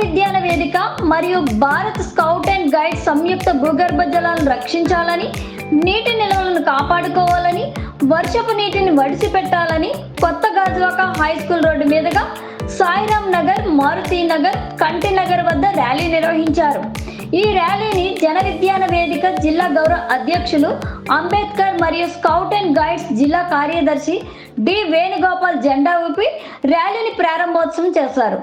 విజ్ఞాన వేదిక మరియు భారత్ స్కౌట్ అండ్ గైడ్ సంయుక్త భూగర్భ జలాలను రక్షించాలని, నీటి నిల్వలను కాపాడుకోవాలని, వర్షపు నీటిని వడిసిపెట్టాలని కొత్త గాజువాక హై స్కూల్ రోడ్డు మీదుగా సాయిరాం నగర్, మారుతి నగర్, కంటి నగర్ వద్ద ర్యాలీ నిర్వహించారు. ఈ ర్యాలీని జన విజ్ఞాన వేదిక జిల్లా గౌరవ అధ్యక్షులు అంబేద్కర్ మరియు స్కౌట్ అండ్ గైడ్స్ జిల్లా కార్యదర్శి డి వేణుగోపాల్ జెండా ఊపి ర్యాలీని ప్రారంభోత్సవం చేశారు.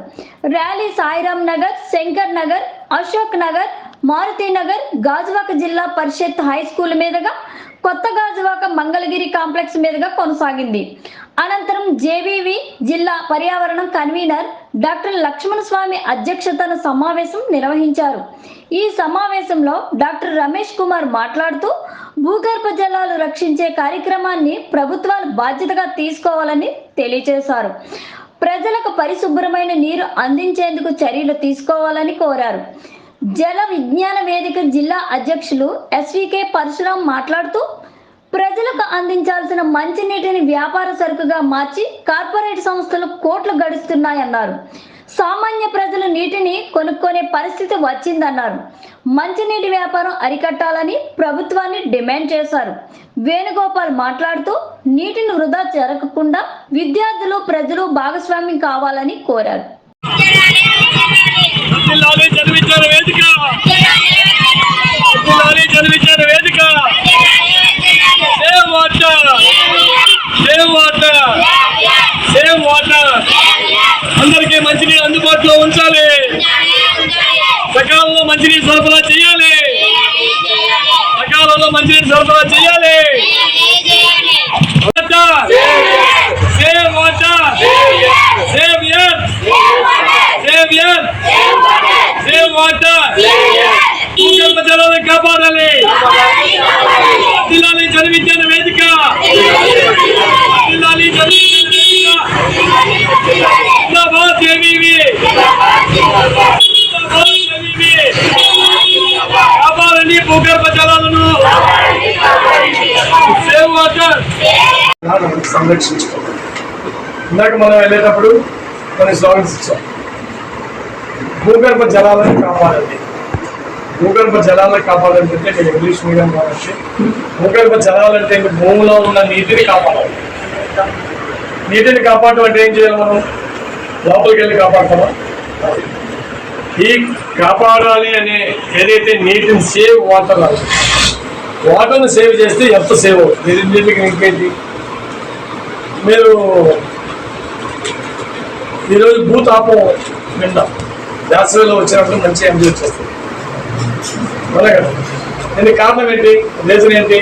ర్యాలీ సాయిరాం నగర్, శంకర్ నగర్, అశోక్ నగర్, మారుతి నగర్, గాజువాక జిల్లా పరిషత్ హై స్కూల్ మీదుగా కొత్త గాజువాక మంగళగిరి కాంప్లెక్స్ మీదుగా కొనసాగింది. అనంతరం జేవీవి జిల్లా పర్యావరణం కన్వీనర్ డాక్టర్ లక్ష్మణ స్వామి అధ్యక్షతన సమావేశం నిర్వహించారు. ఈ సమావేశంలో డాక్టర్ రమేష్ కుమార్ మాట్లాడుతూ భూగర్భ జలాలు రక్షించే కార్యక్రమాన్ని ప్రభుత్వాలు బాధ్యతగా తీసుకోవాలని తెలియజేశారు. ప్రజలకు పరిశుభ్రమైన నీరు అందించేందుకు చర్యలు తీసుకోవాలని కోరారు. జల విజ్ఞాన వేదిక జిల్లా అధ్యక్షులు ఎస్వికే పరశురాం మాట్లాడుతూ ప్రజలకు అందించాల్సిన మంచినీటిని వ్యాపార సరుకుగా మార్చి కార్పొరేట్ సంస్థలు కోట్లు గడిస్తున్నాయన్నారు. సామాన్య ప్రజలు నీటిని కొనుక్కునే పరిస్థితి వచ్చిందన్నారు. మంచినీటి వ్యాపారం అరికట్టాలని ప్రభుత్వాన్ని డిమాండ్ చేశారు. వేణుగోపాల్ మాట్లాడుతూ నీటిని వృధా జరగకుండా విద్యార్థులు, ప్రజలు భాగస్వామ్యం కావాలని కోరారు. అందరికీ మంచినీరు అందుబాటులో ఉంచాలి, సకాలంలో మంచినీరు సరఫరా చేయాలి, సకాలంలో మంచినీరు సరఫరా చేయాలి. Save water, save earth, save earth, save water. భూగర్భ జలాలను కాపాడాలి. జిల్లాని జన విజ్ఞాన వేదిక, జిల్లాని జన విజ్ఞాన వేదిక, జిందాబాద్ జేవీవి, జిందాబాద్ జేవీవి. కాపాడండి భూగర్భ జలాలను, సేవ్ వాటర్. సంరక్షించుకోవాలి. ఇందాక మనం వెళ్ళేటప్పుడు కొన్ని స్లోగన్స్ ఇచ్చాం. భూగర్భ జలాలను కాపాడండి. భూగర్భ జలాలను కాపాడాలంటే నేను ఇంగ్లీష్ మీడియం కాబట్టి భూగర్భ జలాలంటే భూమిలో ఉన్న నీటిని కాపాడాలి. నీటిని కాపాడటం అంటే ఏం చేయాలి? మనం లోపలికి వెళ్ళి కాపాడతామా? ఈ కాపాడాలి అనే ఏదైతే నీటిని సేవ్ వాటర్, వాటర్ని సేవ్ చేస్తే ఎంత సేవ్ అవుతుంది? నీటికి ఇంకేంటి? మీరు ఈరోజు భూతాపం వింటాం, వేసవిలో వచ్చినప్పుడు మంచి ఎంజాయ్ చేస్తుంది. అవునా కదా? దీనికి కారణం ఏంటి? రీజన్ ఏంటి?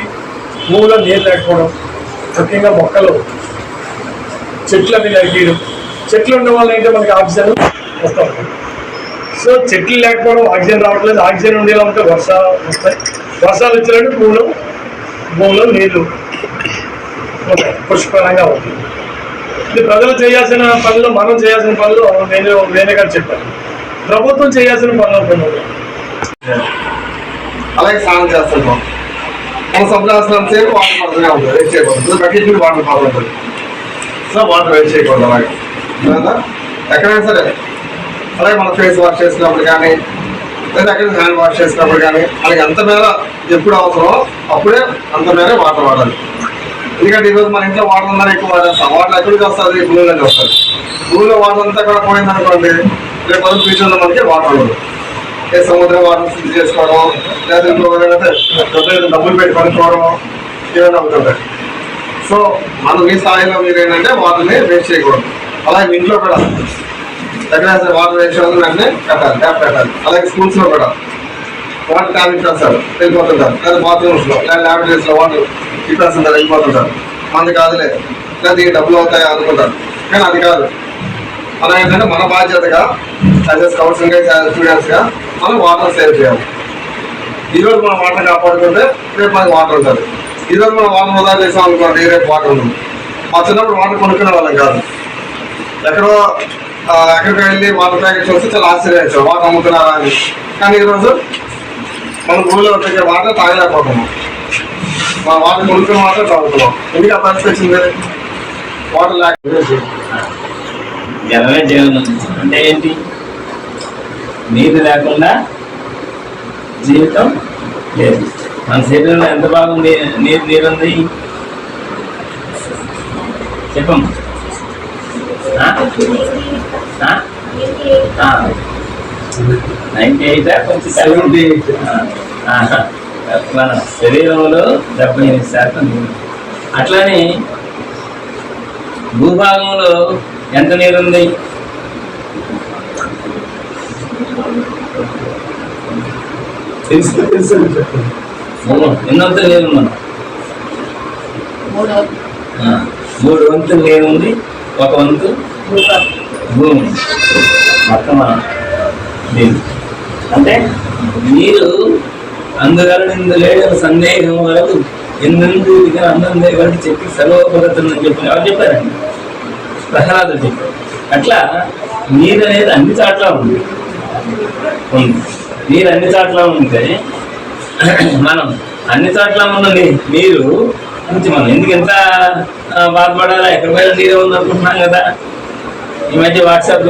భూమిలో నీరు లేకపోవడం, ముఖ్యంగా మొక్కలు, చెట్లు అన్ని నరికేయడం. చెట్లు ఉండడం వల్ల ఏంటంటే మనకి ఆక్సిజన్ వస్తాం. సో చెట్లు లేకపోవడం, ఆక్సిజన్ రావట్లేదు. ఆక్సిజన్ ఉండేలా ఉంటే వర్షాలు వస్తాయి. వర్షాలు వచ్చినట్టు భూమిలో నీళ్లు పుష్కలంగా ఉంటుంది. ఇది ప్రజలు చేయాల్సిన పనులు, మనం చేయాల్సిన పనులు నేను వేరే గారు చెప్పాను. ప్రభుత్వం చేయాల్సిన పనులు అలాగే స్నానం చేస్తున్నాం. మనం సంవత్సరం సేపు వాటర్ పడుతూనే ఉంటుంది, వేస్ట్ చేయకూడదు. బకెట్ మీద వాటర్ పడుతుంది. సో వాటర్ వేస్ట్ చేయకూడదు. అలాగే ఎక్కడైనా సరే, అలాగే మనం ఫేస్ వాష్ చేసినప్పుడు కానీ, లేదా ఎక్కడ హ్యాండ్ వాష్ చేసినప్పుడు కానీ, అలాగే ఎంత మేర ఎప్పుడు అవసరమో అప్పుడే అంత మేరే వాటర్ వాడాలి. ఎందుకంటే ఈరోజు మన ఇంట్లో వాటర్ ఉందని ఎక్కువ వాడేస్తాం. వాటర్ ఎక్కడికి వస్తుంది? భూమిలోకి వస్తుంది. భూమిలో వాటర్ అంతా కూడా పోయిందనుకోండి, రేపు పొద్దున ఫ్యూచర్లో మనకి వాటర్ ఉండదు. ఏ సముద్రం వాటర్ శుద్ధి చేసుకోవడం, లేదా ఇంకొకరైతే డబ్బులు పెట్టి పనుకోవడం ఏమైనా అవుతుంటాయి. సో మనం మీ స్థాయిలో మీరు ఏంటంటే వాటర్ని వేస్ట్ చేయకూడదు. అలాగే ఇంట్లో కూడా ఎక్కడైనా సరే వాటర్ వేస్ట్ అవుతుంది వెంటనే కట్టాలి, ట్యాప్ పెట్టాలి. అలాగే స్కూల్స్లో కూడా వాటర్ ట్యాప్ ఇచ్చేస్తారు, వెళ్ళిపోతుంటారు. లేదా బాత్రూమ్స్లో, లేదా ల్యాబొరేటరీస్లో వాటర్ ఇప్పేస్తుంటారు, వెళ్ళిపోతుంటారు. మనది కాదులే, లేదా ఈ డబ్బులు అవుతాయి అనుకుంటారు. కానీ అది కాదు. మనం ఏంటంటే మన బాధ్యతగా యాజ్ ఎ స్కౌట్స్గా, యాజ్ స్టూడెంట్స్గా మనం వాటర్ సేవ్ చేయాలి. ఈరోజు మనం వాటర్ కాపాడుకుంటే రేపు మనకి వాటర్ ఉంటుంది. ఈరోజు మనం వాటర్ వృధా చేసాం అనుకోండి, రేపు వాటర్ ఉంటుంది. మా చిన్నప్పుడు వాటర్ కొనుక్కునే వాళ్ళం కాదు. ఎక్కడికి వెళ్ళి వాటర్ ప్యాకెట్స్ వస్తే చాలా ఆశ్చర్యించాం, వాటర్ అమ్ముతున్నారా అని. కానీ ఈరోజు మన భూమిలో వచ్చే వాటర్ తాగలేకపోతున్నాం. మన వాటర్ కొనుక్కునే వాటర్ తాగుతున్నాం. ఎందుకు ఆ పరిస్థితి వచ్చింది? వాటర్ లేక జలమే జీవనం అంటే ఏంటి? నీరు లేకుండా జీవితం లేదు. మన శరీరంలో ఎంత భాగం నీరుంది చెప్పమ్మా. 98 కొంచెం 78. మన శరీరంలో 78% నీరు. అట్లానే భూభాగంలో ఎంత నీరుంది? తెలుసు చెప్పండి. ఎన్నొంతులు నీరు మనం 3 వంతులు నీరు ఉంది, 1 వంతు భూమి, మొత్తం నీరు. అంటే నీరు అందుగలడు లేడని సందేహం వరకు ఎన్నెందు అందందే వరకు చెప్పి సర్వోపగతుందని చెప్పి ఎవరు చెప్పారండి? ప్రహ్లాదుడు చెప్పారు. అట్లా నీరు అనేది అన్ని చోట్ల ఉంది. నీరు అన్ని చోట్ల ఉంటే మనం అన్ని చోట్ల ఉన్న నీరు గురించి మనం ఎందుకు ఎంత బాధపడాలా? ఎక్కడ పోయినా నీరే ఉంది అనుకుంటున్నాం కదా. ఈ మధ్య వాట్సాప్